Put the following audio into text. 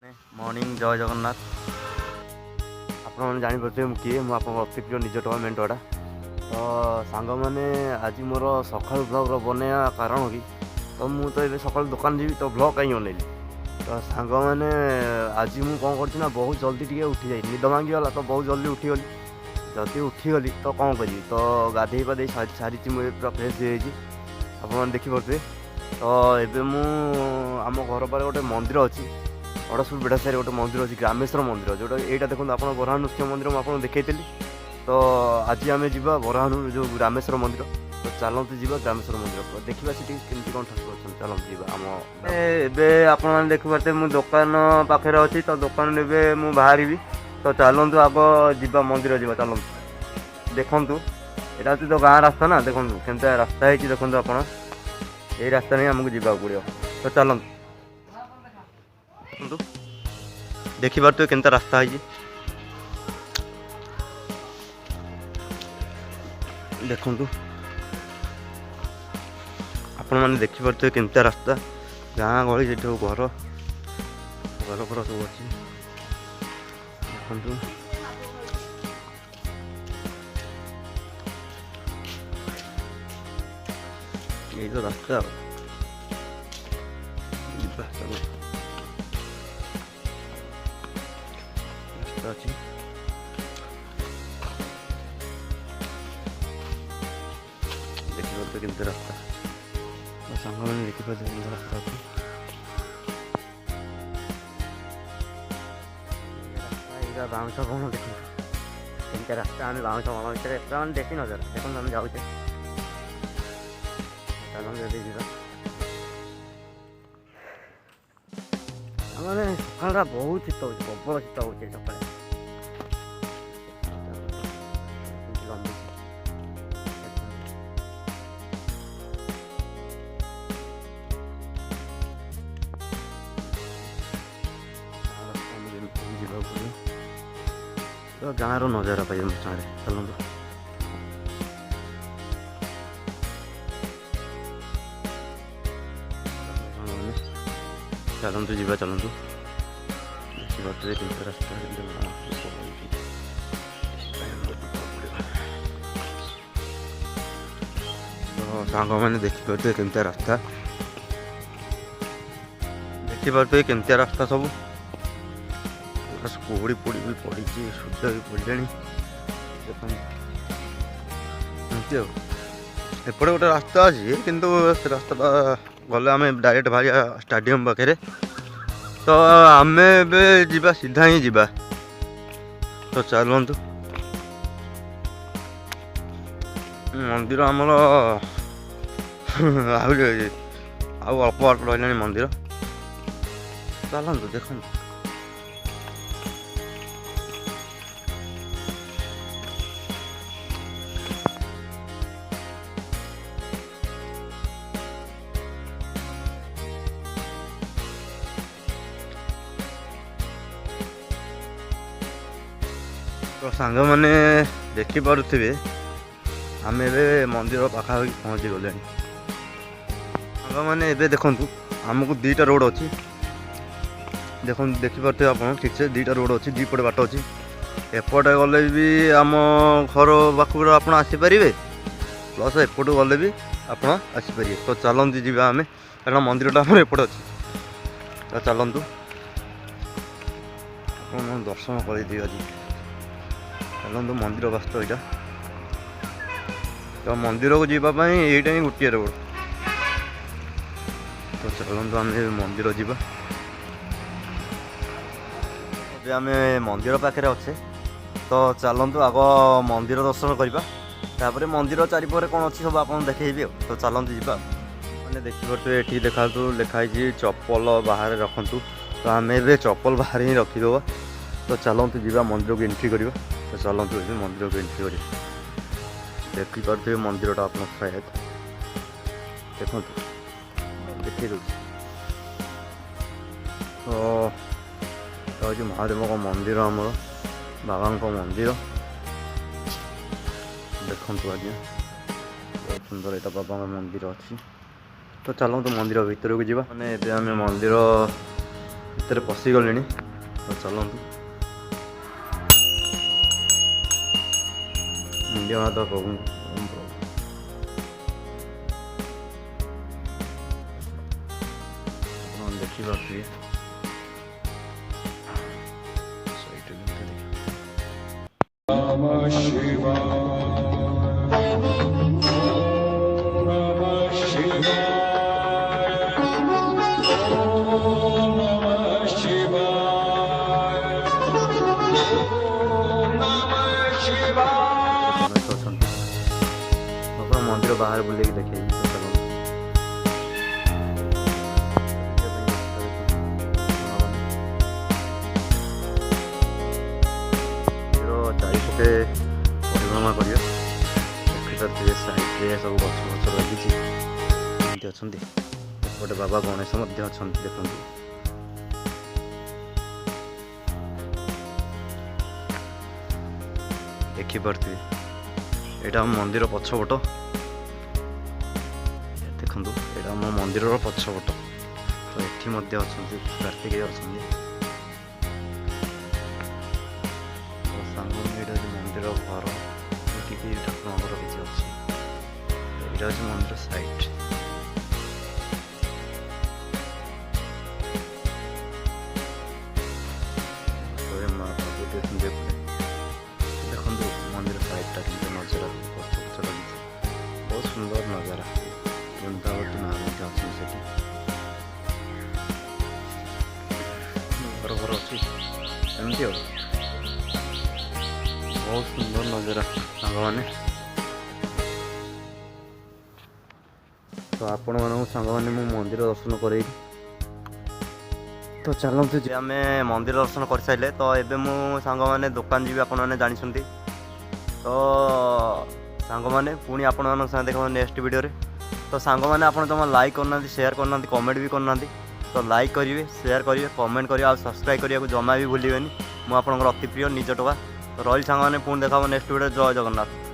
Morning जय जगन्नाथ। आपने जापे मुझे किए मुझे अति प्रिय निज टोका मेन्टोटा। तो सांग मैंने आज मोर सका ब्लग बनया कारण कि तो मुझे तो सका दुकान जी तो ब्लग कहीं बनइली। तो सांग मैंने आज मुझे कौन कर बहुत जल्दी टे उठी जाए निद भांगीगला तो बहुत जल्दी उठीगली। जल्दी उठीगली तो कौन करी तो गाधे पाधे सारी मुझे पूरा फ्रेश हो देखिपे। तो ये आम घर पारे गोटे मंदिर अच्छी अड़सपुर बेढ़ासाही गोटे मंदिर अच्छी ग्रामेश्वर मंदिर जोटा यहाँ देखो आप बरहा नृत्य मंदिर मुझे देखी। तो आज आम जा बरहा जो ग्रामेश्वर मंदिर तो चलते जी ग्रामेश्वर मंदिर देखा से कमी कौन ठाकुर अच्छा चलते जी आम ए आप देखिपे मुझे दुकान पाखे अच्छी तो दुकान मुझे बाहरी तो चलतु आग जा मंदिर जा चलतु देखु यहाँ तो गाँ रास्ता ना देखो के रास्ता है देखो आप यही रास्ता नहीं आमको जावाक पड़ो। तो चलतु देखिपे के रास्ता है देखु आपण मैंने देखिपे के रास्ता गाँ गली से घर घर फर सब अच्छी देखु यही तो रास्ता अच्छी देखिए केमती रास्ता सांग मैंने देखिपे रास्ता अच्छी बाउंस कौन देख रास्ता आम बाउंस मन भर देखी नजर देखो आम जाऊे मैंने सका बहुत शीत हो प्रबल शीत हो सका तो गाँव नजारा पाइबे मो साढ़े चलतु चलतु जी चलतु देखिए केमती रास्ता तो सांग मैंने देखिपे केमती रास्ता देखिपे केमती रास्ता सब कुहड़ी पुड़ी भी पड़ी सूर्य भी पड़े देखते एपटे गोटे रास्ता अच्छी किंतु से रास्ता गले आम डायरेक्ट बाहर स्टाडियम पाखे तो आम जा सीधा ही जा तो चलतु मंदिर आमर अल्प अल्प रहा मंदिर चलतु देखु तो सांग मैंने देखिपे आम ए मंदिर पाखापाखि पहुँची गले सांग मैंने देखु आमको दीटा रोड अच्छी देखो देखिपे आप ठीक से दीटा रोड अच्छी दीपटे बाट अच्छी एपटे गले भी आम घर पाखु आप आसीपारे प्लस एपटू गले भी आप आसीपारे तो चलती जी आम कारण मंदिरटा आम एपटे अच्छी तो चलतु आप दर्शन कर चलतु मंदिर वास्तव यहाँ तो मंदिर को जावाई यहीटा ही गोटे रोड तो चलतु आम मंदिर जा आम मंदिर पाखे अच्छे तो चलतु आग मंदिर दर्शन करवा तापर मंदिर चारिपर कौन अच्छी सब आप देखेबी तो चलतु जा मैंने देखिपे ये देखा लिखाई चप्पल बाहर रखु तो आम ए चप्पल बाहर ही रखीद तो चलतु जा मंदिर को एंट्री करवा तो चलतु ये मंदिर को एंट्री कर देखिपे मंदिरटा आप शायद देखु देखी दूँ तो महादेव का मंदिर आमर बाबा मंदिर देखु आज बहुत सुंदर यहाँ बाबा मंदिर अच्छी तो चलतु मंदिर भितर को जावा मैंने मंदिर भितर पशिगले तो चलतु मुंडिया माता प्रभु देखिए मंदिर बाहर बुले देखे चारिपटे परिक्रमा कर देखिए साइड्रे सब गछ गछ लगी अच्छा गोटे बाबा गणेश अच्छा देखते देखिपे यहाँ मंदिर पछपट देखु यहाँ आम मंदिर पछपट तो ये अच्छा कार्तिकेय अच्छा मंदिर घर कि ठाकुर किसी अच्छे यहाँ मंदिर साइड देखो मंदिर साइडटा कि नजारा गछ लगी बहुत सुंदर नजारा वृंदावती माँ अच्छी घर घर अच्छी एमती बहुत सुंदर नजारा सांग मैंने तो आपण मानक सांग मैंने मंदिर दर्शन कर तो चलते जे आम मंदिर दर्शन कर सारे तो ये मुझे सांग मैंने दुकान जी आपण मैंने जानी तो सांग मैंने पुणी आपण मान देखा नेक्स्ट वीडियो तो सांग मैंने आप जमा लाइक करना शेयर करना कमेंट भी करना तो लाइक करेंगे शेयर करेंगे कमेंट करेंगे और सब्सक्राइब करने को जमा भी भूलें मुझे अति प्रिय निज टोका तो रही सांग मैंने पुणी देखा नेक्स्ट वीडियो जय जगन्नाथ।